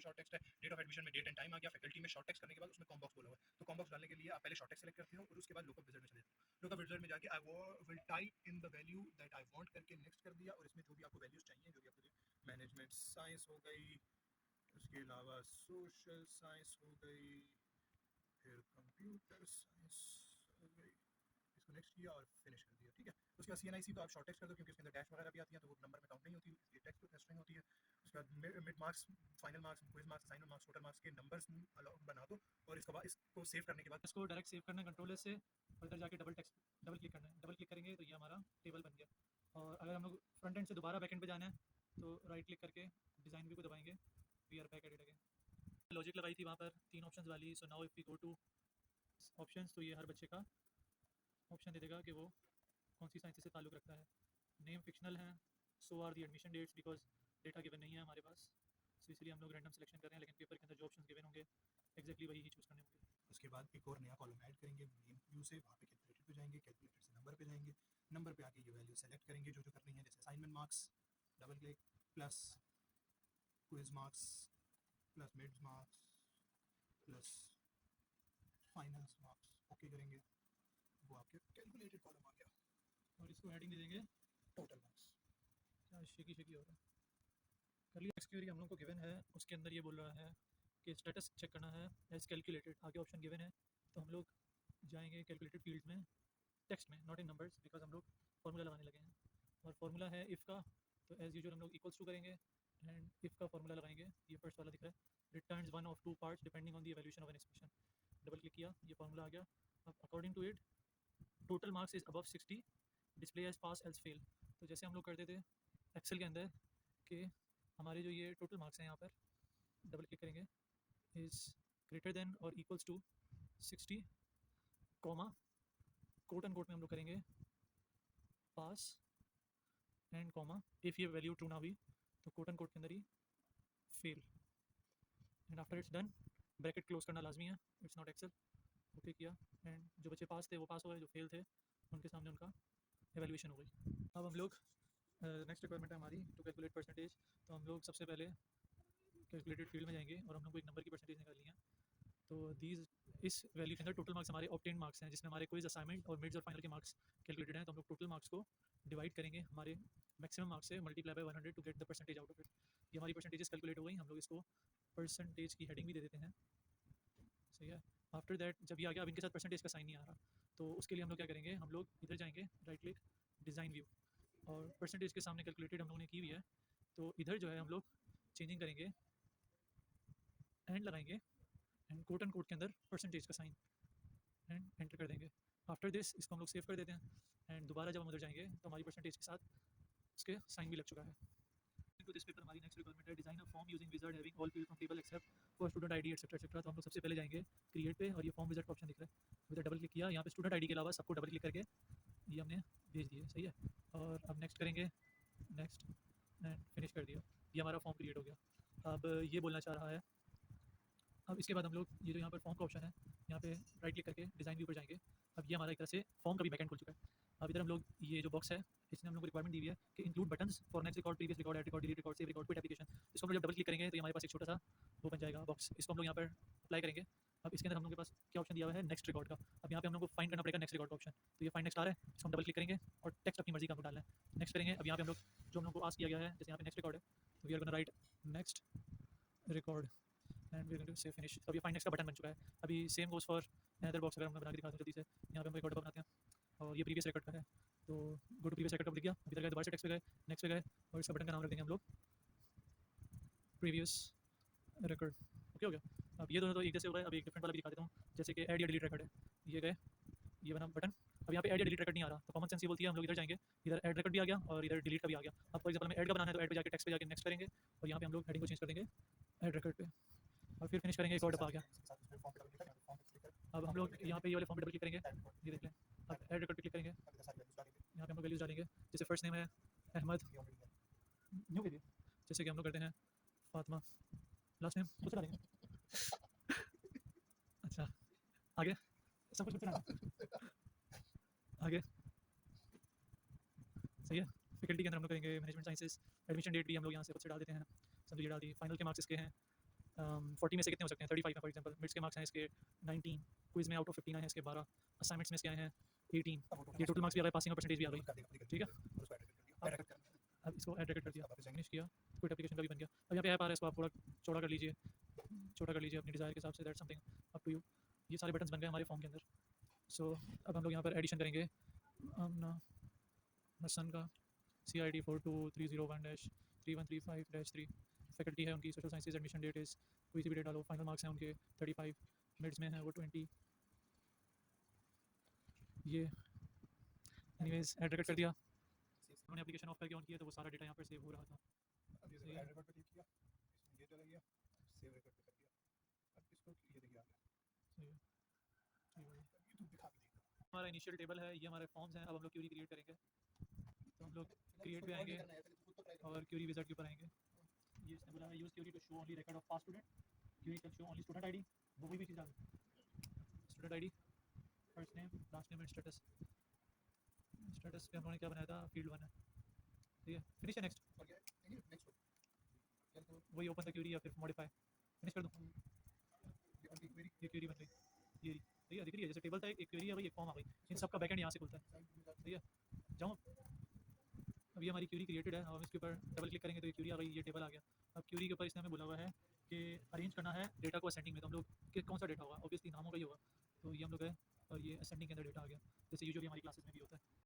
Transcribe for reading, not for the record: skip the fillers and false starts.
Short text है, date of admission में date and time आ गया, फैकल्टी में शॉर्ट टेक्स्ट करने के बाद उसमें कॉम्बॉक्स बोला हुआ है, तो कॉम्बॉक्स डालने के लिए आप पहले शॉर्ट टेक्स्ट सेलेक्ट करते हो और उसके बाद लुकअप विजार्ड में चले जाते हो। लुकअप विजार्ड में जाके I will type in the value that I want करके नेक्स्ट कर दिया, और इसमें जो भी आपको वैल्यूज चाहिए, जो भी आपको मैनेजमेंट साइंस हो गई, उसके अलावा सोशल साइंस हो गई, फिर कंप्यूटर साइंस हो गई, इसको नेक्स्ट किया और फिनिश कर दिया। ठीक है, उसके बाद CNIC तो आप शॉर्ट टेक्स्ट कर दो क्योंकि उसके अंदर डैश वगैरह भी आती हैं, तो वो नंबर में काउंट नहीं होती, इसलिए टेक्स्ट टू टेस्टिंग होती है। उसके बाद mid marks, final marks, quiz marks, assignment marks, total marks के नंबर्स बना दो, और इसके बाद इसको सेव करने के बाद इसको डायरेक्ट सेव करना है कंट्रोल एस से, और इधर जाके डबल क्लिक करना है। डबल क्लिक करेंगे तो ये हमारा टेबल बन गया। और अगर हम लोग फ्रंट एंड से दोबारा बैक एंड पे जाना है तो राइट क्लिक करके डिज़ाइन व्यू को दबाएंगे, we are back at it again. Logic लगाई थी वहाँ पर 3 ऑप्शंस वाली, so now if we go to options तो ये हर बच्चे का ऑप्शन दे देगा कि वो कौन सी साइंस से ताल्लुक़ रखता है। नेम फिक्शनल है, so are the admission dates because data given नहीं है हमारे पास, सो इसलिए हम लोग रैंडम सिलेक्शन कर रहे हैं, लेकिन पेपर के अंदर जो ऑप्शन गिवन होंगे एक्जैक्टली वही ही चूज़ करने होंगे। उसके बाद एक और नया कॉलम ऐड करेंगे नेम व्यू से, वहाँ पे कैलकुलेटर पे जाएंगे, कैलकुलेटर से नंबर पे जाएंगे, नंबर पे आके ये वैल्यू सेलेक्ट करेंगे जो जो करनी है, जैसे assignment marks, double click, plus quiz marks, plus mid marks, plus finals marks, okay करेंगे, वो आपके कैलकुलेटेड कॉलम आ गया, और इसको हेडिंग दे देंगे टोटल मार्क्स। क्या शेकी हो रहा है। कर लिया नेक्स्ट क्वेरी हम लोग को गिवन है, उसके अंदर ये बोल रहा है कि स्टेटस चेक करना है एज कैलकुलेटेड, आगे ऑप्शन गिवन है, तो हम लोग जाएंगे कैलकुलेटेड फील्ड में, टेक्स्ट में, नॉट इन नंबर्स, बिकॉज हम लोग फार्मूला लगाने लगे हैं। और फार्मूला है इफ़ का, तो एज़ यूजुअल हम लोग इक्वल्स टू करेंगे एंड इफ़ का फार्मूला लगाएंगे, ये फर्स्ट वाला दिख रहा है, returns one of two parts depending on the evolution of an expression. Double click किया, ये फार्मूला आ गया। अब according to it total marks is above 60, display as pass else fail. तो जैसे हम लोग करते थे एक्सेल के अंदर कि हमारे जो ये टोटल मार्क्स हैं यहाँ पर, डबल क्लिक करेंगे, इज़ ग्रेटर देन और equals to 60, comma, quote and quote में हम लोग करेंगे पास एंड कॉमा, इफ़ ये वैल्यू ट्रू ना हुई तो कोट एंड कोट के अंदर ही fail, and after it's done bracket close करना लाजमी है, इट्स नॉट एक्सेल। ओके किया, एंड जो बच्चे पास थे वो पास हो गए, जो फेल थे उनके सामने उनका एवेल्यूशन हो गई। अब हम लोग नेक्स्ट रिक्वायरमेंट है हमारी टू कैलकुलेट परसेंटेज, तो हम लोग सबसे पहले कैलकुलेटेड फील्ड में जाएंगे और हम लोग को एक नंबर की परसेंटेज निकालनी है। तो दीज इस वैल्यू के अंदर टोटल मार्क्स हमारे ऑब्टेन मार्क्स हैं, जिसमें हमारे क्विज, असाइनमेंट और मिड्स और फाइनल के मार्क्स कैलकुलेटेड हैं, तो हम लोग टोटल मार्क्स को डिवाइड करेंगे हमारे मैक्सिमम मार्क्स से, multiply by 100 to get the percentage out of it. ये हमारी परसेंटेजेस कैलकुलेट हो गई, हम लोग इसको परसेंटेज की हेडिंग भी दे देते हैं, सही है। आफ्टर दैट जब ये आ गया, अब इनके साथ परसेंटेज का साइन नहीं आ रहा, तो उसके लिए हम लोग क्या करेंगे, हम लोग इधर जाएंगे, राइट क्लिक, डिज़ाइन व्यू, और परसेंटेज के सामने कैलकुलेटेड हम लोगों ने की हुई है, तो इधर जो है हम लोग चेंजिंग करेंगे, एंड लगाएंगे, एंड कोट एंड कोट के अंदर परसेंटेज का साइन, एंड एंटर कर देंगे। आफ्टर दिस इसको हम लोग सेव कर देते हैं, एंड दोबारा जब हम उधर जाएंगे तो हमारी परसेंटेज के साथ उसके साइन भी लग चुका है। तो दिस पेपर हमारी नेक्स्ट रिक्वायरमेंट है, design a form using wizard having all field from table except for student ID etcetera etcetera. तो हम लोग सबसे पहले जाएंगे क्रिएट पे, और ये फॉर्म विजार्ड का ऑप्शन दिख रहा है, इधर डबल क्लिक किया, यहाँ पे स्टूडेंट आईडी के अलावा सबको डबल क्लिक करके ये हमने भेज दिया, सही है। और अब नेक्स्ट करेंगे, नेक्स्ट, एंड फिनिश कर दिया, ये हमारा फॉर्म क्रिएट हो गया। अब ये बोलना चाह रहा है, अब इसके बाद हम लोग ये जो यहाँ पर फॉर्म का ऑप्शन है, यहाँ पे राइट क्लिक करके डिज़ाइन व्यू पर जाएंगे। अब ये हमारा एक तरह से फॉर्म का भी बैकएंड खुल चुका है। अब इधर हम लोग ये जो बॉक्स है, इसने हम लोग को रिक्वायरमेंट दी हुई है कि include buttons for next record, previous record, add record, delete record, save record, quit application. इसको हम लोग जब डबल क्लिक करेंगे तो ये हमारे पास एक छोटा सा वो बन जाएगा बॉक्स, इसको हम लोग यहाँ पर अप्लाई करेंगे। अब इसके अंदर हम लोग के पास क्या ऑप्शन दिया हुआ है, नेक्स्ट रिकॉर्ड का। अब यहाँ पे हम लोग को फाइंड करना पड़ेगा नेक्स्ट रिकॉर्ड का ऑप्शन, तो ये फाइंड नेक्स्ट आ रहा है, इसको हम डबल क्लिक करेंगे और टेक्स्ट अपनी मर्जी का हम डालना है, नेक्स्ट करेंगे। अब यहाँ पे हम लोग जो हम लोग को आस्क किया गया है, जैसे यहाँ पे नेक्स्ट रिकॉर्ड है, तो we are gonna write next record and we are going to say finish. तो अभी फाइंड नेक्स्ट का बटन बन चुका है। अभी same goes for another box, अगर हम बना के दिखाते हैं जल्दी से, यहाँ पे हम रिकॉर्ड बनाते हैं और ये प्रीवियस रिकॉर्ड का है, तो गो टू प्रीवियस रिकॉर्ड पर लिख गया, इधर गए दोबारा से टेक्स्ट पे गए, नेक्स्ट पे गए, और इसका बटन का नाम रख देंगे हम लोग प्रीवियस रिकॉर्ड। ओके हो गया। अब ये दोनों तो एक जैसे हो गए, अब एक डिफरेंट वाला भी दिखा देता हूँ, जैसे कि ऐड या डिलीट रिकॉर्ड है, ये गए, ये बना बटन। अब यहाँ पे ऐड या डिलीट रिकॉर्ड नहीं आ रहा, तो कॉमन सेंस ये बोलती है हम लोग इधर जाएंगे, इधर ऐड रिकॉर्ड भी आ गया और इधर डिलीट का भी आ गया। अब फॉर एग्जाम्पल हमें ऐड का बनाना है, तो ऐड पे जाके टेक्स्ट पे जाके नेक्स्ट करेंगे, और यहाँ पे हम लोग हेडिंग को चेंज कर देंगे ऐड रिकॉर्ड पे, और फिर फिनिश करेंगे, एक और डब्बा आ गया। अब हम लोग यहाँ पे ये वाले फॉर्म पे डबल क्लिक करेंगे, ये देख लें, अब ऐड रिकॉर्ड पे क्लिक करेंगे, यहाँ पे हम लोग वैल्यूज डालेंगे, जैसे फर्स्ट नेम है अहमद, न्यू के लिए जैसे कि हम लोग करते हैं फातिमा, लास्ट नेम खुद से डालेंगे। अच्छा, आगे सब कुछ खुद से डालना, आगे सही है। फैकल्टी के अंदर हम लोग करेंगे मैनेजमेंट साइंसेस, एडमिशन डेट भी हम लोग यहाँ से खुद से डाल देते हैं, समझिए डाल दी, फाइनल के मार्क्स इसके हैं, 40 में से कितने हो सकते हैं 35 में फॉर एग्जांपल मिड्स के मार्क्स हैं इसके 19 क्विज में आउट ऑफ 15 आए हैं इसके 12 असाइनमेंट्स में इसके आए हैं 18 ये टोटल मार्क्स भी आ गए पासिंग का परसेंटेज भी आ गई ठीक है अब इसको एड कर दिया फिनिश किया क्विट एप्लीकेशन का भी बन गया अब यहाँ पे ऐप आ रहा है इसको आप थोड़ा चौड़ा कर लीजिए अपनी डिज़ायर के हिसाब से that something up to you ये सारे बटन्स बन गए हमारे फॉर्म के अंदर सो अब हम लोग यहाँ पर एडिशन करेंगे अपना सन का CID 42301-3135-3 फैकल्टी है उनकी social sciences admission that is कोई सी भी डेट डालो फाइनल मार्क्स हैं उनके 35 मिड्स में हैं वो 20 ये एनीवेज एड रेकॉर्ड कर दिया उन्होंने एप्लीकेशन ऑफ करके ऑन किया तो वो सारा डेटा यहाँ पर सेव हो रहा था अब ये देखो ऐड रिकॉर्ड पे क्लिक किया इसमें ये चला गया सेव रिकॉर्ड पे कर दिया अब इसको ये देखिए आ गया सही है सही है ये तो दिखा के देखो हमारा इनिशियल टेबल है ये हमारे फॉर्म्स हैं अब हम लोग क्यूरी क्रिएट करेंगे तो हम लोग क्रिएट पे आएंगे और क्यूरी विजार्ड के ऊपर आएंगे ये इसने बोला है use query to show only record of pass student query can show only student ID वो कोई भी चीज़ आ गई student ID first name last name and status status पे हमने क्या बनाया था फील्ड 1 है ठीक है फिनिश है नेक्स्ट और क्या है नेक्स्ट वही ओपन द क्यूरी या फिर मॉडिफाई फिनिश कर दूँ ये उनकी क्वेरी ये क्यूरी बन गई ये रही ठीक है दिख रही है जैसे टेबल था एक क्यूरी है भाई एक फॉर्म आ गई इन सब का बैकएंड यहाँ से खुलता है ठीक है जाऊँ अब ये हमारी क्यूरी क्रिएटेड है हम इसके ऊपर डबल क्लिक करेंगे तो ये क्यूरी आ गई ये टेबल आ गया अब क्यूरी के ऊपर इसने हमें बोला हुआ है कि अरेंज करना है डेटा को असेंडिंग में तो हम लोग कि कौन सा डेटा होगा ऑब्वियसली नामों का ही होगा तो ये हम लोग है और ये असेंडिंग के अंदर डेटा आ गया जैसे यूजुअली हमारी क्लासेस में भी होता है